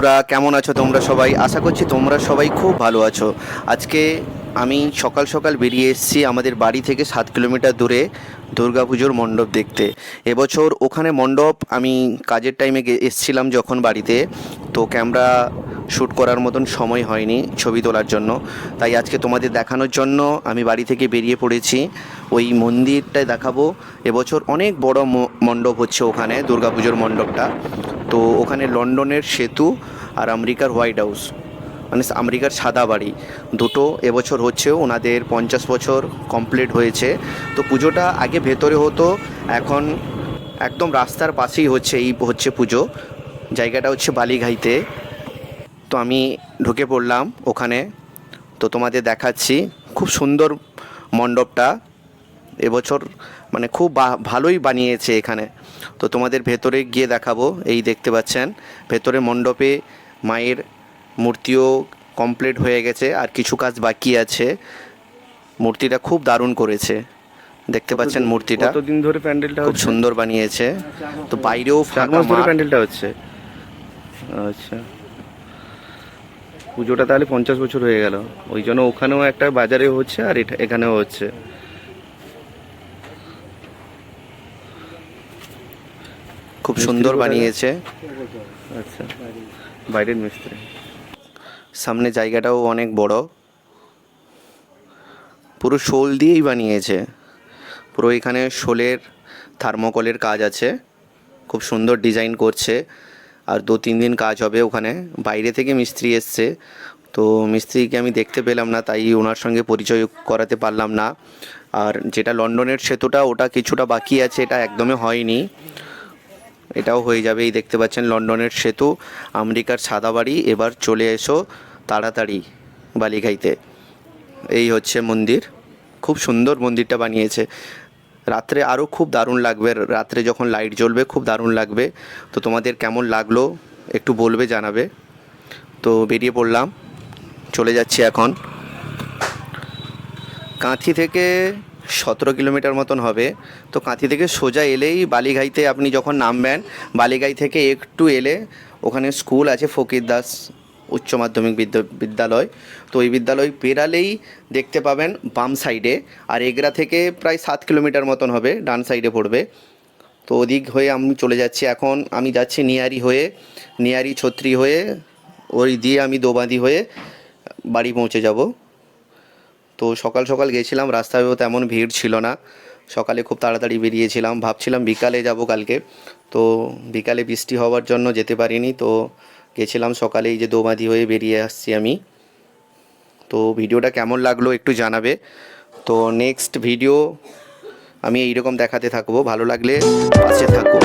বন্ধুরা, কেমন আছো তোমরা সবাই? আশা করছি তোমরা সবাই খুব ভালো আছো। আজকে আমি সকাল সকাল বেরিয়ে এসেছি আমাদের বাড়ি থেকে 7 কিলোমিটার দূরে দুর্গাপুজোর মণ্ডপ দেখতে। এবছর ওখানে মণ্ডপ আমি কাজের টাইমে এসেছিলাম যখন বাড়িতে, তো ক্যামেরা শ্যুট করার মতন সময় হয়নি ছবি তোলার জন্য। তাই আজকে তোমাদের দেখানোর জন্য আমি বাড়ি থেকে বেরিয়ে পড়েছি। ওই মন্দিরটায় দেখাবো। এবছর অনেক বড় মণ্ডপ হচ্ছে ওখানে, দুর্গাপুজোর মণ্ডপটা। তো ওখানে লন্ডনের সেতু আর আমেরিকার হোয়াইট হাউস, মানে আমেরিকার সাদা বাড়ি, দুটো এবছর হচ্ছে। ওনাদের 50 বছর কমপ্লিট হয়েছে। তো পুজোটা আগে ভেতরে হতো, এখন একদম রাস্তার পাশেই হচ্ছে। এই হচ্ছে পুজো, জায়গাটা হচ্ছে বালিঘাইতে। তো আমি ঢুকে পড়লাম ওখানে, তো তোমাদের দেখাচ্ছি। খুব সুন্দর মণ্ডপটা এবছর, মানে খুব ভালোই বানিয়েছে এখানে। তো তোমাদের ভেতরে গিয়ে দেখাবো। এই দেখতে পাচ্ছেন ভেতরে মণ্ডপে মায়ের মূর্তিও কমপ্লিট হয়ে গেছে, আর কিছু কাজ বাকি আছে। মূর্তিটা খুব দারুণ করেছে, দেখতে পাচ্ছেন মূর্তিটা কতদিন ধরে প্যান্ডেলটা খুব হচ্ছে? সুন্দর বানিয়েছে। তো বাইরেও 4 ফাঁকা মাস ধরে মাঠ। প্যান্ডেলটা হচ্ছে। আচ্ছা, পুজোটা তাহলে 50 বছর হয়ে গেল। ওই জন্য ওখানেও একটা বাজারে হচ্ছে আর এখানেও হচ্ছে। খুব মিস্ত্রি সুন্দর কোথাকার? বানিয়েছে। আচ্ছা, বাইরের মিস্ত্রি। সামনে জায়গাটাও অনেক বড়, পুরো শোল দিয়েই বানিয়েছে। পুরো এখানে শোলের থার্মোকলের কাজ আছে, খুব সুন্দর ডিজাইন করছে। আর 2-3 দিন কাজ হবে ওখানে। বাইরে থেকে মিস্ত্রি এসছে, তো মিস্ত্রিকে আমি দেখতে পেলাম না, তাই ওনার সঙ্গে পরিচয় করাতে পারলাম না। আর যেটা লন্ডনের সেতুটা, ওটা কিছুটা বাকি আছে, এটা একদমই হয়নি, এটাও হয়ে যাবে। এই দেখতে পাচ্ছেন লন্ডনের সেতু, আমেরিকার সাদা বাড়ি। এবার চলে এসো তাড়াতাড়ি বালিঘাইতে। এই হচ্ছে মন্দির, খুব সুন্দর মন্দিরটা বানিয়েছে। রাত্রে আরও খুব দারুণ লাগবে, রাত্রে যখন লাইট জ্বলবে খুব দারুণ লাগবে। তো তোমাদের কেমন লাগলো একটু বলবে, জানাবে। তো বেরিয়ে পড়লাম, চলে যাচ্ছি এখন। কাঁথি থেকে 17 কিলোমিটার মতন হবে। তো কাঁথি থেকে সোজা এলেই বালিঘাইতে আপনি যখন নামবেন, বালিঘাই থেকে একটু এলে ওখানে স্কুল আছে, ফকির দাস উচ্চ মাধ্যমিক বিদ্যালয়। তো ওই বিদ্যালয় পেরালেই দেখতে পাবেন বাম সাইডে। আর এগরা থেকে প্রায় 7 কিলোমিটার মতন হবে, ডান সাইডে পড়বে। তো ওদিক হয়ে আমি চলে যাচ্ছি এখন। আমি যাচ্ছি নিয়ারি হয়ে, নিয়ারি ছত্রি হয়ে, ওই দিয়ে আমি দোবাঁধি হয়ে বাড়ি পৌঁছে যাব। তো সকাল সকাল গেছিলাম, রাস্তায়ও তেমন ভিড় ছিল না। সকালে খুব তাড়াতাড়ি বেরিয়েছিলাম, ভাবছিলাম বিকালে যাব কালকে। তো বিকালে বৃষ্টি হওয়ার জন্য যেতে পারিনি। তো গেছিলাম সকালে, এই যে দোবাঁধি হয়ে বেরিয়ে আসছি আমি। তো ভিডিওটা কেমন লাগলো একটু জানাবে। তো নেক্সট ভিডিও আমি এইরকম দেখাতে থাকবো, ভালো লাগলে পাশে থাকো।